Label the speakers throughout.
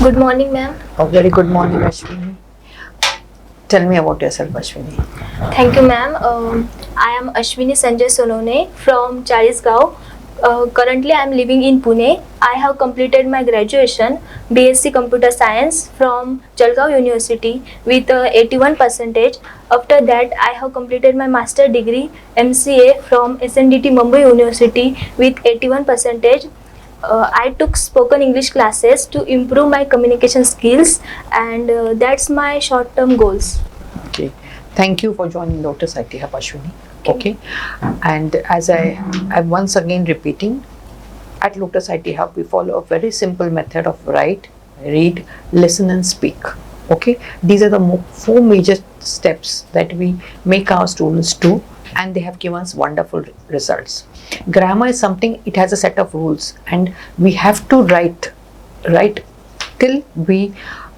Speaker 1: Good morning, ma'am.
Speaker 2: A very good morning, Ashwini. Tell me about yourself, Ashwini.
Speaker 1: Thank you, ma'am. I am Ashwini Sanjay Sonone from Charisgaon. Currently, I am living in Pune. I have completed my graduation BSc Computer Science from Jalgaon University with 81 percentage. After that, I have completed my master degree MCA from SNDT Mumbai University with 81 percentage. I took spoken English classes to improve my communication skills, and that's my short-term goals.
Speaker 2: Okay. Thank you for joining Lotus IT Hub, Ashwini. Okay. And as I'm once again repeating, at Lotus IT Hub, we follow a very simple method of write, read, listen, and speak. Okay. These are the four major steps that we make our students do, and they have given us wonderful results. Grammar is something, it has a set of rules, and we have to write till we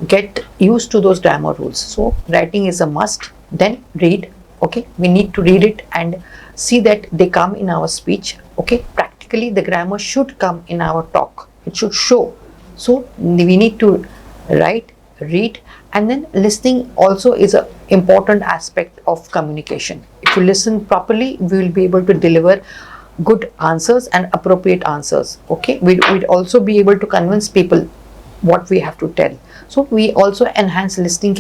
Speaker 2: get used to those grammar rules. So writing is a must. Then read. Okay, we need to read it and see that they come in our speech. Okay, practically the grammar should come in our talk, it should show. So we need to write, read, and then listening also is an important aspect of communication. If you listen properly, we will be able to deliver good answers and appropriate answers. Okay, we'd also be able to convince people what we have to tell. So we also enhance listening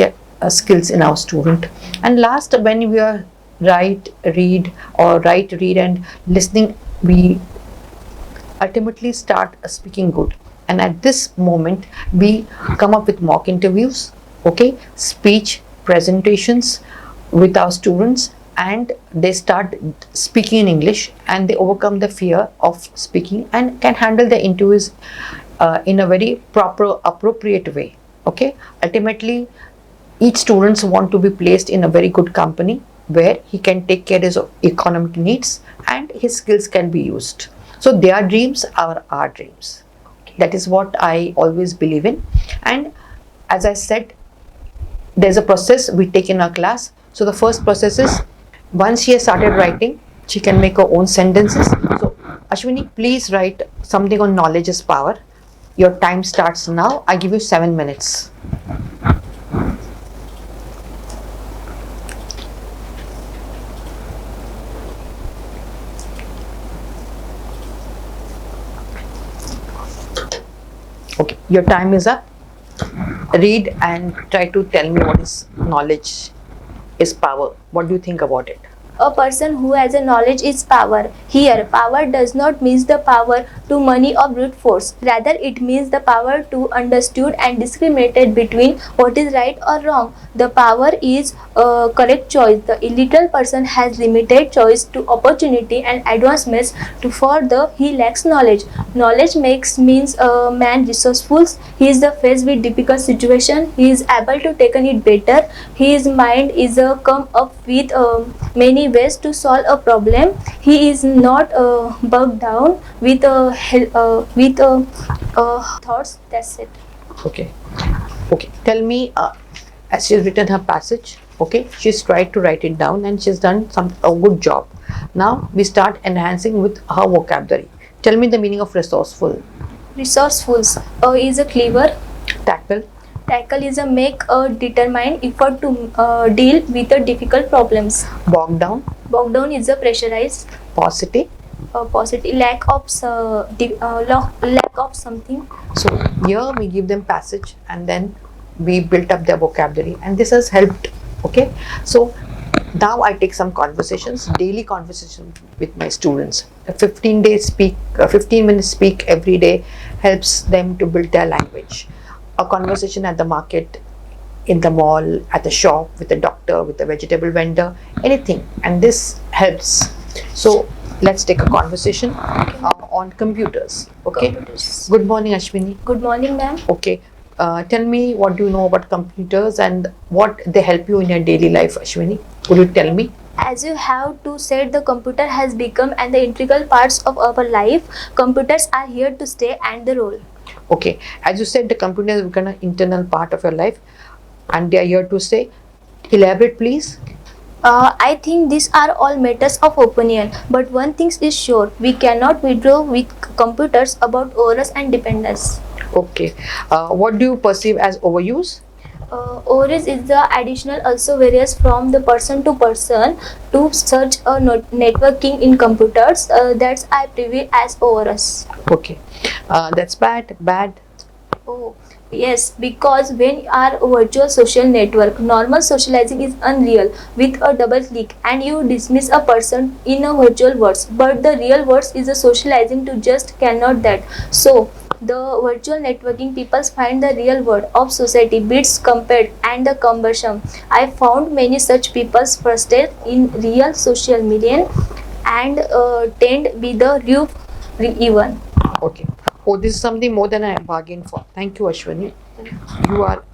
Speaker 2: skills in our student. And last, when we are write, read, and listening, we ultimately start speaking good. And at this moment, we come up with mock interviews, okay, speech presentations with our students, and they start speaking in English, and they overcome the fear of speaking and can handle the interviews in a very proper, appropriate way. Okay, ultimately, each students want to be placed in a very good company where he can take care of his economic needs and his skills can be used. So their dreams are our dreams. That is what I always believe in. And as I said, there's a process we take in our class. So the first process is, once she has started writing, she can make her own sentences. So Ashwini, please write something on knowledge is power. Your time starts now. I give you 7 minutes. Okay, your time is up. Read and try to tell me what is knowledge is power. What do you think about it?
Speaker 1: A person who has a knowledge is power. Here, power does not mean the power to money or brute force. Rather, it means the power to understood and discriminated between what is right or wrong. The power is a correct choice. The illiterate person has limited choice to opportunity and advancements to further he lacks knowledge. Knowledge means a man resourceful. He is the faced with difficult situation. He is able to take it better. His mind is come up with many ways to solve a problem. He is not bogged down with thoughts. That's it.
Speaker 2: Okay. Okay. Tell me, as she's written her passage, okay, she's tried to write it down and she's done a good job. Now we start enhancing with her vocabulary. Tell me the meaning of resourceful.
Speaker 1: Resourceful is a clever.
Speaker 2: Tackle.
Speaker 1: Tackle is a make a determined effort to deal with the difficult problems.
Speaker 2: Bog down.
Speaker 1: Bog down is a pressurized.
Speaker 2: Paucity.
Speaker 1: Paucity, lack of something.
Speaker 2: So here we give them passage and then we built up their vocabulary, and this has helped. Okay, so now I take some conversations, daily conversation with my students. A 15 minutes speak every day helps them to build their language. A conversation at the market, in the mall, at the shop, with a doctor, with a vegetable vendor, anything, and this helps. So let's take a conversation on computers. Okay.
Speaker 1: Computers.
Speaker 2: Good morning, Ashwini.
Speaker 1: Good morning, ma'am.
Speaker 2: Okay. Tell me, what do you know about computers and what they help you in your daily life, Ashwini? Could you tell me?
Speaker 1: As you have to said, the computer has become and the integral parts of our life. Computers are here to stay and the role.
Speaker 2: Okay, as you said, the computer has become an internal part of your life and they are here to stay. Elaborate, please.
Speaker 1: I think these are all matters of opinion, but one thing is sure, we cannot withdraw with computers about OS and dependence.
Speaker 2: Okay. What do you perceive as overuse?
Speaker 1: Overuse is the additional also varies from the person to person to search a networking in computers. That's I preview as overuse.
Speaker 2: Okay. That's bad. Bad.
Speaker 1: Oh, yes, because when our virtual social network, normal socializing is unreal with a double click and you dismiss a person in a virtual words. But the real words is a socializing to just cannot that. So, the virtual networking people find the real word of society beats compared and the conversion. I found many such people frustrated in real social media and tend be the even.
Speaker 2: Okay. Oh, this is something more than I bargained for. Thank you, Ashwini. You are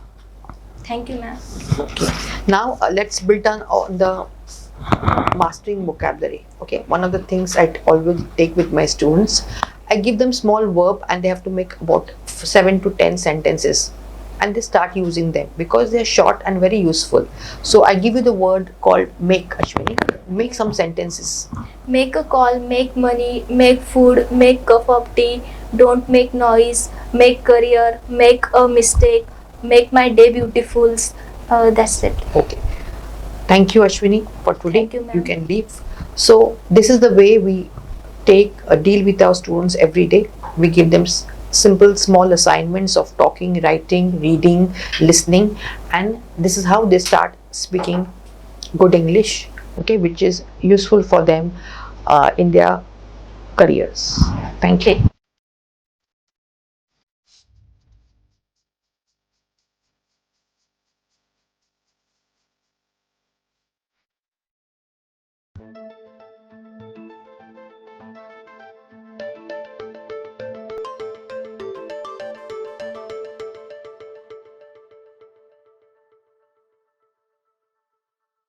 Speaker 1: Thank you, ma'am.
Speaker 2: okay. Now let's build on the mastering vocabulary. Okay, one of the things I always take with my students, I give them small verb and they have to make about 7 to 10 sentences, and they start using them because they are short and very useful. So I give you the word called make. Ashwini, make some sentences.
Speaker 1: Make a call, make money, make food, make cup of tea, don't make noise, make career, make a mistake, make my day beautiful. That's it.
Speaker 2: Okay, thank you, Ashwini, for today.
Speaker 1: Thank you, ma'am.
Speaker 2: You can leave. So this is the way we take a deal with our students every day. We give them simple small assignments of talking, writing, reading, listening, and this is how they start speaking good English, okay, which is useful for them in their careers. Thank you.